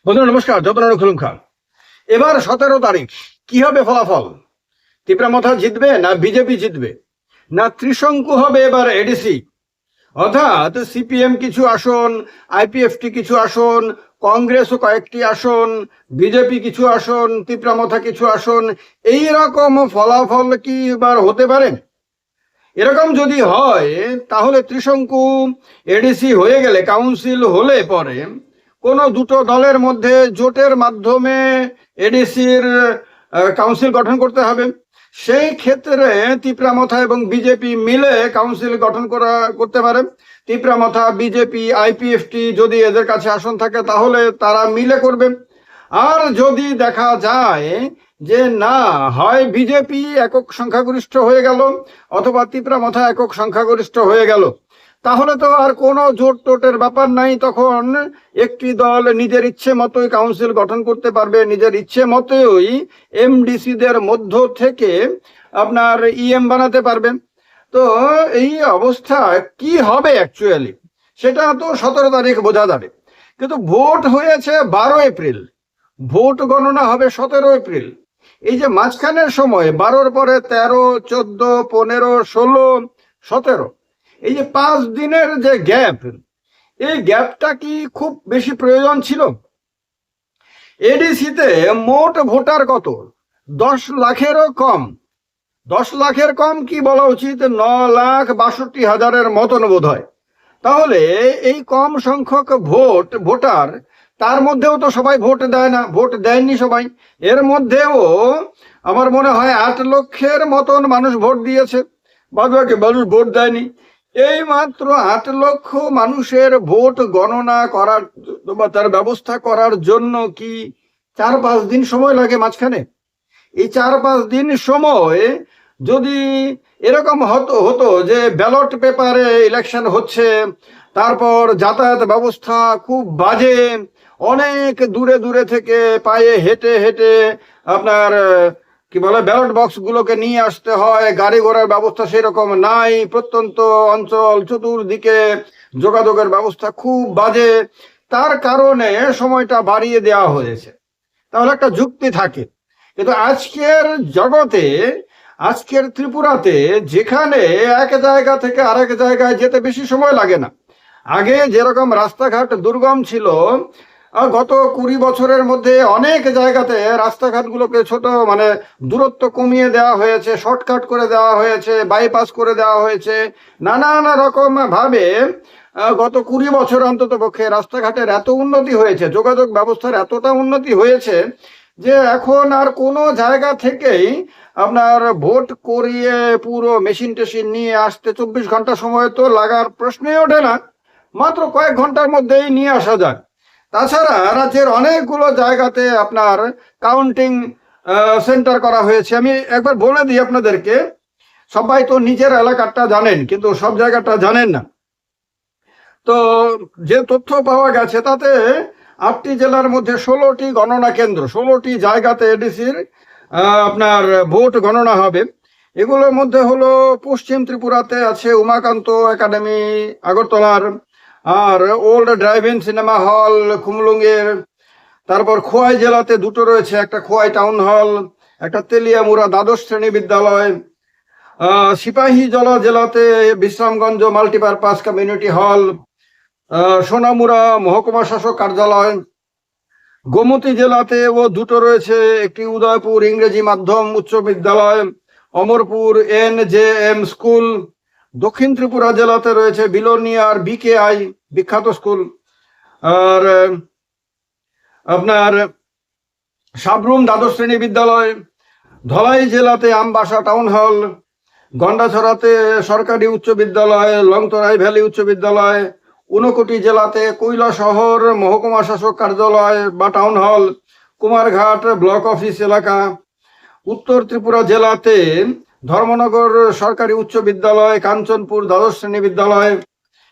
বন্ধুরা নমস্কার, যতন খুলুম খান। এবার 17 তারিখ কি হবে ফলাফল? তিপ্রামথা জিতবে না বিজেপি জিতবে, না ত্রিশঙ্কু হবে এবার এডিসি? অর্থাৎ সিপিএম কিছু আসন, আইপিএফটি কিছু আসন, কংগ্রেসও কয়েকটি আসন, বিজেপি কিছু আসন, তিপ্রামথা কিছু আসন, এই রকম ফলাফল কি এবার হতে পারে? এরকম যদি হয় তাহলে ত্রিশঙ্কু এডিসি হয়ে গেলে, কাউন্সিল হলে পরে কোনো দুটো দলের মধ্যে জোটের মাধ্যমে এডিসির কাউন্সিল গঠন করতে হবে। সেই ক্ষেত্রে তিপ্রামথা এবং বিজেপি মিলে কাউন্সিল গঠন করতে পারে। তিপ্রামথা, বিজেপি, আইপিএফটি যদি এদের কাছে আসন থাকে তাহলে তারা মিলে করবে। আর যদি দেখা যায় যে না হয় বিজেপি একক সংখ্যাগরিষ্ঠ হয়ে গেল অথবা তিপ্রামথা একক সংখ্যাগরিষ্ঠ হয়ে গেল, তাহলে তো আর কোনো জোট টোটের ব্যাপার নাই। তখন একটি দল নিজের ইচ্ছে মতোই কাউন্সিল গঠন করতে পারবে, নিজের ইচ্ছে মতোই এমডিসিদের মধ্য থেকে আপনার ইএম বানাতে পারবে। তো এই অবস্থা কি হবে অ্যাকচুয়ালি, সেটা তো 17 তারিখ বোঝা যাবে। কিন্তু ভোট হয়েছে 12 এপ্রিল, ভোট গণনা হবে 17 এপ্রিল। এই যে মাঝখানের সময় 12-র পরে 13, 14, 15, 16, 17, এই যে 5 দিনের যে গ্যাপ, এই গ্যাপটা কি খুব বেশি প্রয়োজন ছিল? এডিসিতে মোট ভোটার কত? 10 লাখেরও কম। 10 লাখের কম কি বলা উচিত, 9,62,000-এর মতন বোধ হয়। তাহলে এই কম সংখ্যক ভোটার, তার মধ্যেও তো সবাই ভোট দেয় না, ভোট দেয়নি সবাই। এর মধ্যেও আমার মনে হয় 8 লক্ষের মতন মানুষ ভোট দিয়েছে, বাদ বাকি মানুষ ভোট দেয়নি। এই মাত্র 8 লক্ষ মানুষের ভোট গণনা করার বা তার ব্যবস্থা করার জন্য কি 4-5 দিন সময় লাগে মাঝখানে? এই 4-5 দিন সময় যদি এরকম হতো যে ব্যালট পেপারে ইলেকশন হচ্ছে, তারপর যাতায়াত ব্যবস্থা খুব বাজে, অনেক দূরে দূরে থেকে পায়ে হেঁটে হেঁটে আপনার কি বলে ব্যালট বক্স গুলোকে নিয়ে আসতে হয়, গাড়ি ঘোড়ার ব্যবস্থা সেরকম নাই, প্রত্যন্ত অঞ্চল, চতুর্দিকে যোগাযোগের ব্যবস্থা খুব বাজে, তার কারণে সময়টা বাড়িয়ে দেওয়া হয়েছে, তাহলে একটা যুক্তি থাকে। কিন্তু আজকের জগতে, আজকের ত্রিপুরাতে, যেখানে এক জায়গা থেকে আরেক জায়গায় যেতে বেশি সময় লাগে না, আগে যেরকম রাস্তাঘাট দুর্গম ছিল, গত 20 বছরের মধ্যে অনেক জায়গাতে রাস্তাঘাটগুলোকে ছোট মানে দূরত্ব কমিয়ে দেওয়া হয়েছে, শর্টকাট করে দেওয়া হয়েছে, বাইপাস করে দেওয়া হয়েছে, নানান রকম ভাবে গত 20 বছর অন্তত পক্ষে রাস্তাঘাটের এত উন্নতি হয়েছে, যোগাযোগ ব্যবস্থার এতটা উন্নতি হয়েছে যে এখন আর কোনো জায়গা থেকেই আপনার ভোট করিয়ে পুরো মেশিন টেশিন নিয়ে আসতে 24 ঘন্টা সময় তো লাগার প্রশ্নই ওঠে না, মাত্র কয়েক ঘন্টার মধ্যেই নিয়ে আসা যায়। তাছাড়া রাজ্যের অনেকগুলো জায়গাতে আপনার কাউন্টিং সেন্টার করা হয়েছে। আমি একবার বলে দিই আপনাদেরকে, সবাই তো নিজের এলাকাটা জানেন কিন্তু সব জায়গাটা জানেন না। তো যে তথ্য পাওয়া গেছে তাতে 8টি জেলার মধ্যে 16টি গণনা কেন্দ্র, 16টি জায়গাতে এডিসির আপনার ভোট গণনা হবে। এগুলোর মধ্যে হলো পশ্চিম ত্রিপুরাতে আছে উমাকান্ত একাডেমি আগরতলার, আর old drive in cinema hall খুমলুঙ্গের, তারপর খোয়াই জেলাতে দুটো রয়েছে, একটা খোয়াই টাউন হল, একটা তেলিয়ামুড়া দ্বাদশ শ্রেণী বিদ্যালয়, সিপাহীজলা জেলাতে Bishramganj multipurpose community hall, Sonamura মহকুমা শাসক কার্যালয়, গোমতী জেলাতে ও দুটো রয়েছে, একটি উদয়পুর ইংরেজি মাধ্যম উচ্চ বিদ্যালয়, অমরপুর NJM স্কুল, দক্ষিণ ত্রিপুরা জেলাতে রয়েছে বিলোনিয়ার BKI বিখ্যাত স্কুল, আর আপনার সাবরুম দ্বাদশ শ্রেণী বিদ্যালয়, ধলাই জেলাতে আমবাসা টাউন হল, গন্ডাছড়াতে সরকারি উচ্চ বিদ্যালয়, লংতরাই ভ্যালি উচ্চ বিদ্যালয়, ঊনকোটি জেলাতে কৈলাসহর মহকুমা শাসক কার্যালয় বা town hall, Kumarghat block office এলাকা, উত্তর ত্রিপুরা জেলাতে ধর্মনগর সরকারি উচ্চ বিদ্যালয়, কাঞ্চনপুর দ্বাদশ শ্রেণী বিদ্যালয়।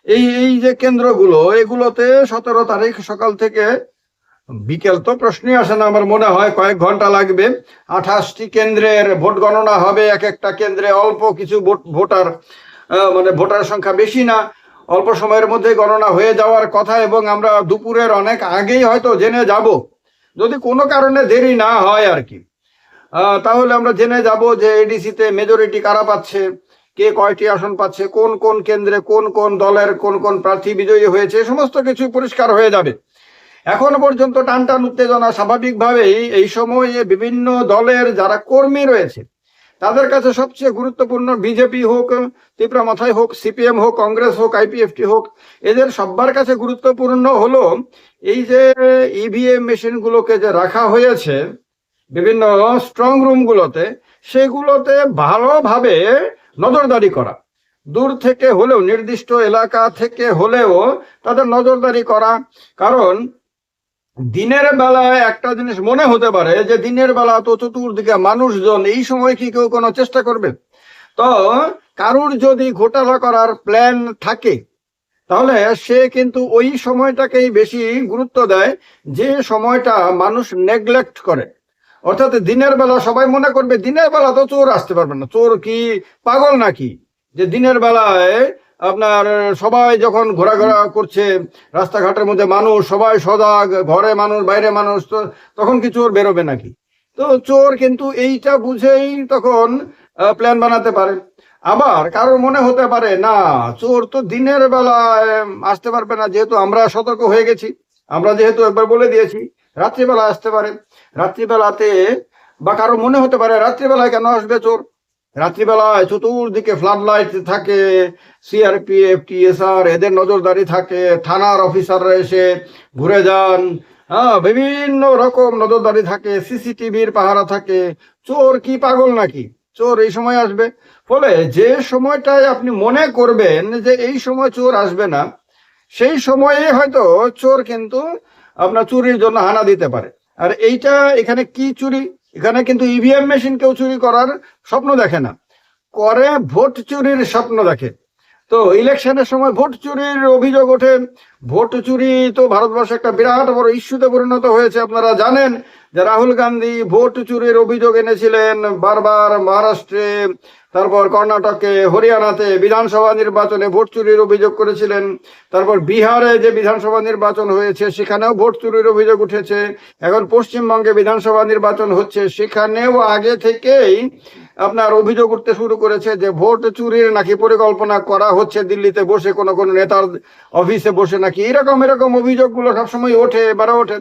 এই যে কেন্দ্রগুলো, এগুলোতে 17 তারিখ সকাল থেকে বিকেল তো প্রশ্নই আসে না, আমার মনে হয় কয়েক ঘন্টা লাগবে। 28টি কেন্দ্রের ভোট গণনা হবে, এক একটা কেন্দ্রে অল্প কিছু ভোটার, মানে ভোটার সংখ্যা বেশি না, অল্প সময়ের মধ্যে গণনা হয়ে যাওয়ার কথা, এবং আমরা দুপুরের অনেক আগেই হয়তো জেনে যাব, যদি কোনো কারণে দেরি না হয় আর কি। তাহলে আমরা জেনে যাব যে এডিসিতে মেজরিটি কারা পাচ্ছে, কে কয়টি আসন পাচ্ছে, কোন কোন কেন্দ্রে কোন কোন দলের কোন কোন প্রার্থী বিজয়ী হয়েছে, সমস্ত কিছু পরিষ্কার হয়ে যাবে। এখনো পর্যন্ত টানটান উত্তেজনা স্বাভাবিকভাবেই এই সময়ে বিভিন্ন দলের যারা কর্মী রয়েছে তাদের কাছে সবচেয়ে গুরুত্বপূর্ণ, বিজেপি হোক, তীব্র মাথায় হোক, সিপিএম হোক, কংগ্রেস হোক, আইপিএফটি হোক, এদের সবার কাছে গুরুত্বপূর্ণ হলো এই যে ইভিএম মেশিনগুলোকে যে রাখা হয়েছে বিভিন্ন স্ট্রং রুমগুলোতে, সেগুলোতে ভালোভাবে নজরদারি করা, দূর থেকে হলেও, নির্দিষ্ট এলাকা থেকে হলেও তাদের নজরদারি করা। কারণ দিনের বেলায় একটা জিনিস মনে হতে পারে যে দিনের বেলা তো চতুর্দিকে মানুষজন, এই সময় কি কেউ কোনো চেষ্টা করবে? তো কারুর যদি ঘোটালা করার প্ল্যান থাকে তাহলে সে কিন্তু ওই সময়টাকেই বেশি গুরুত্ব দেয়, যে সময়টা মানুষ নেগলেক্ট করে। অর্থাৎ দিনের বেলা সবাই মনে করবে দিনের বেলা তো চোর আসতে পারবে না, চোর কি পাগল নাকি, যে দিনের বেলায় আপনার সবাই যখন ঘোরাঘোরা করছে রাস্তাঘাটের মধ্যে, মানুষ সবাই সজাগ, ঘরে মানুষ বাইরে মানুষ, তো তখন কি চোর বেরোবে নাকি? তো চোর কিন্তু এইটা বুঝেই তখন প্ল্যান বানাতে পারে। আবার কারোর মনে হতে পারে না, চোর তো দিনের বেলায় আসতে পারবে না, যেহেতু আমরা সতর্ক হয়ে গেছি, আমরা যেহেতু একবার বলে দিয়েছি রাত্রিবেলা আসতে পারে। রাত্রিবেলাতে বা কারো মনে হতে পারে রাত্রিবেলায় কেন আসবে চোর? রাত্রিবেলায় চতুর্দিকে ফ্লাড লাইট থাকে, সিআরপিএফ, টিএসআর এদের নজরদারি থাকে, থানার অফিসাররা এসে ঘুরে যান, বিভিন্ন রকম নজরদারি থাকে, সিসিটিভির পাহারা থাকে। চোর কি পাগল নাকি? চোর এই সময় আসবে? ফলে যে সময়টায় আপনি মনে করবেন যে এই সময় চোর আসবে না, সেই সময়ে হয়তো চোর কিন্তু আপনার চুরির জন্য হানা দিতে পারে। আর এইটা এখানে কি চুরি? এখানে কিন্তু ইভিএম মেশিন কেউ চুরি করার স্বপ্ন দেখে না, করে ভোট চুরির স্বপ্ন দেখে। তো ইলেকশনের সময় ভোট চুরির অভিযোগ ওঠে। ভোট চুরি তো ভারতবর্ষে একটা বিরাট বড় ইস্যুতে পরিণত হয়েছে। আপনারা জানেন যে রাহুল গান্ধী ভোট চুরির অভিযোগ এনেছিলেন বারবার, মহারাষ্ট্রে, তারপর কর্ণাটকে, হরিয়ানাতে বিধানসভা নির্বাচনে ভোট চুরির অভিযোগ করেছিলেন। তারপর বিহারে যে বিধানসভা নির্বাচন হয়েছে সেখানেও ভোট চুরির অভিযোগ উঠেছে। এখন পশ্চিমবঙ্গে বিধানসভা নির্বাচন হচ্ছে, সেখানেও আগে থেকেই আপনার অভিযোগ উঠতে শুরু করেছে যে ভোট চুরির নাকি পরিকল্পনা করা হচ্ছে, দিল্লিতে বসে কোনো কোনো নেতার অফিসে বসে নাকি, এরকম এরকম অভিযোগগুলো সবসময় ওঠে, এবারে ওঠে।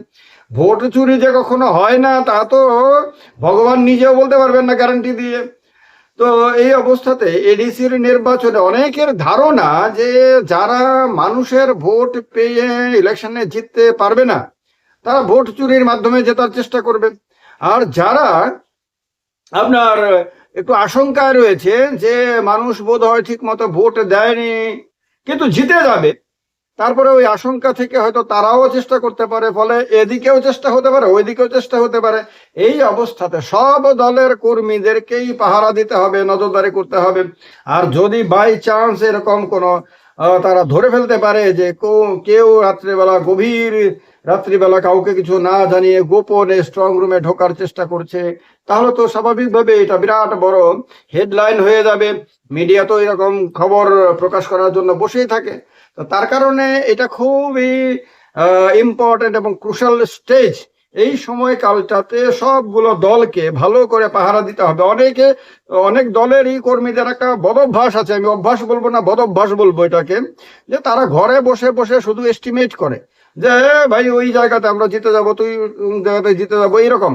ভোট চুরি যে কখনো হয় না তা তো ভগবান নিজেও বলতে পারবেন না গ্যারান্টি দিয়ে। তো এই অবস্থাতে এডিসির নির্বাচনে অনেকের ধারণা যে যারা মানুষের ভোট পেয়ে ইলেকশনে জিততে পারবে না তারা ভোট চুরির মাধ্যমে জেতার চেষ্টা করবে। আর যারা আপনার একটু আশঙ্কায় রয়েছে যে মানুষ বোধ হয় ঠিক মতো ভোট দেয়নি কিন্তু জিতে যাবে, তারপরে ওই আশঙ্কা থেকে হয়তো তারাও চেষ্টা করতে পারে, ফলে এদিকেও চেষ্টা হতে পারে ওইদিকেও চেষ্টা হতে পারে। এই অবস্থাতে সব দলের কর্মীদেরকেই পাহারা দিতে হবে, নজরদারি করতে হবে। আর যদি বাই চান্স এরকম কোনো তারা ধরে ফেলতে পারে যে কেউ রাত্রিবেলা, গভীর রাত্রিবেলা কাউকে কিছু না জানিয়ে গোপনে স্ট্রং রুমে ঢোকার চেষ্টা করছে, তাহলে তো স্বাভাবিকভাবে এটা বিরাট বড় হেডলাইন হয়ে যাবে। মিডিয়া তো এরকম খবর প্রকাশ করার জন্য বসেই থাকে। তো তার কারণে এটা খুবই ইম্পর্টেন্ট এবং ক্রুশাল স্টেজ। এই সময়কালটাতে সবগুলো দলকে ভালো করে পাহারা দিতে হবে। অনেক দলেরই কর্মীদের একটা বদভ্যাস আছে, আমি অভ্যাস বলবো না, বদভ্যাস বলবো এটাকে, যে তারা ঘরে বসে বসে শুধু এস্টিমেট করে যে ভাই ওই জায়গাতে আমরা জিতে যাব, তুই জায়গাতে জিতে যাবো, এইরকম।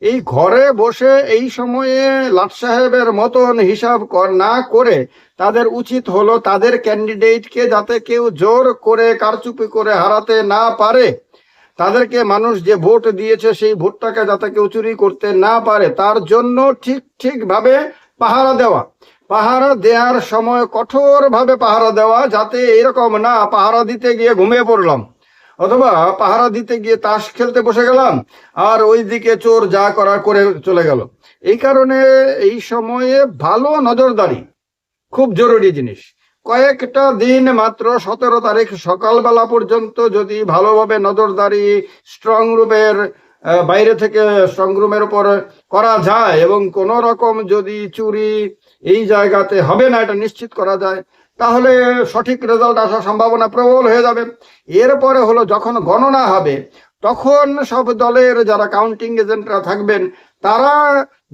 এই ঘরে বসে এই সময়ে লাট সাহেবের মতন হিসাব না করে তাদের উচিত হলো তাদের ক্যান্ডিডেটকে যাতে কেউ জোর করে কারচুপি করে হারাতে না পারে, তাদেরকে মানুষ যে ভোট দিয়েছে সেই ভোটটাকে যাতে কেউ চুরি করতে না পারে তার জন্য ঠিকভাবে পাহারা দেওয়া। পাহারা দেওয়ার সময় কঠোরভাবে পাহারা দেওয়া, যাতে এরকম না পাহারা দিতে গিয়ে ঘুমিয়ে পড়লাম অথবা পাহারা দিতে গিয়ে তাস খেলতে বসে গেলাম আর ওইদিকে চোর যা করার করে চলে গেল। এই কারণে এই সময়ে ভালো নজরদারি খুব জরুরি জিনিস। কয়েকটা দিন মাত্র 17 তারিখ সকালবেলা পর্যন্ত যদি ভালোভাবে নজরদারি স্ট্রং রুমের বাইরে থেকে স্ট্রং রুমের উপর করা যায় এবং কোনো রকম যদি চুরি এই জায়গাতে হবে না এটা নিশ্চিত করা যায়, তাহলে সঠিক রেজাল্ট আসার সম্ভাবনা প্রবল হয়ে যাবে। এরপরে হলো যখন গণনা হবে তখন সব দলের যারা কাউন্টিং এজেন্টরা থাকবেন তারা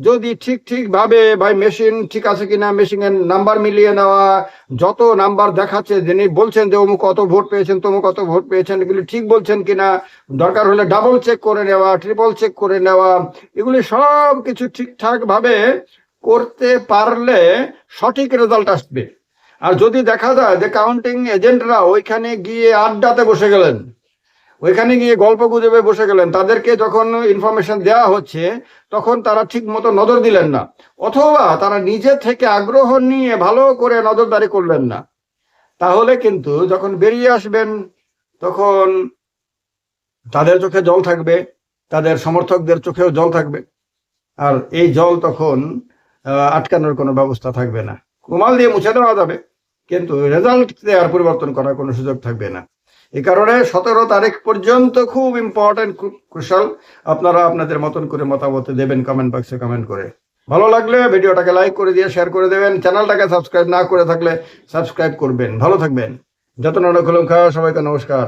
যদি ঠিকভাবে ভাই মেশিন ঠিক আছে কিনা, মেশিনের নাম্বার মিলিয়ে নেওয়া, যত নাম্বার দেখাচ্ছে যিনি বলছেন যে অমুক কত ভোট পেয়েছেন তমুক কত ভোট পেয়েছেন এগুলি ঠিক বলছেন কিনা, দরকার হলে ডাবল চেক করে নেওয়া, ট্রিপল চেক করে নেওয়া, এগুলি সব কিছু ঠিকঠাক ভাবে করতে পারলে সঠিক রেজাল্ট আসবে। আর যদি দেখা যায় যে কাউন্টিং এজেন্টরা ওইখানে গিয়ে আড্ডাতে বসে গেলেন, ওইখানে গিয়ে গল্প গুজবে বসে গেলেন, তাদেরকে যখন ইনফরমেশন দেওয়া হচ্ছে তখন তারা ঠিক মতো নজর দিলেন না, অথবা তারা নিজে থেকে আগ্রহ নিয়ে ভালো করে নজরদারি করলেন না, তাহলে কিন্তু যখন বেরিয়ে আসবেন তখন তাদের চোখে জল থাকবে, তাদের সমর্থকদের চোখেও জল থাকবে, আর এই জল তখন আটকানোর কোনো ব্যবস্থা থাকবে না। রুমাল দিয়ে মুছে দেওয়া যাবে কিন্তু রেজাল্ট আর পরিবর্তন করার কোনো সুযোগ থাকবে না। এই কারণে 17 তারিখ পর্যন্ত খুব ইম্পর্টেন্ট, খুব ক্রুশাল। আপনারা আপনাদের মতন করে মতামত দেবেন কমেন্ট বক্সে কমেন্ট করে। ভালো লাগলে ভিডিওটাকে লাইক করে দিয়ে শেয়ার করে দেবেন, চ্যানেলটাকে সাবস্ক্রাইব না করে থাকলে সাবস্ক্রাইব করবেন। ভালো থাকবেন। যতন খোলঙ্খা, সবাইকে নমস্কার।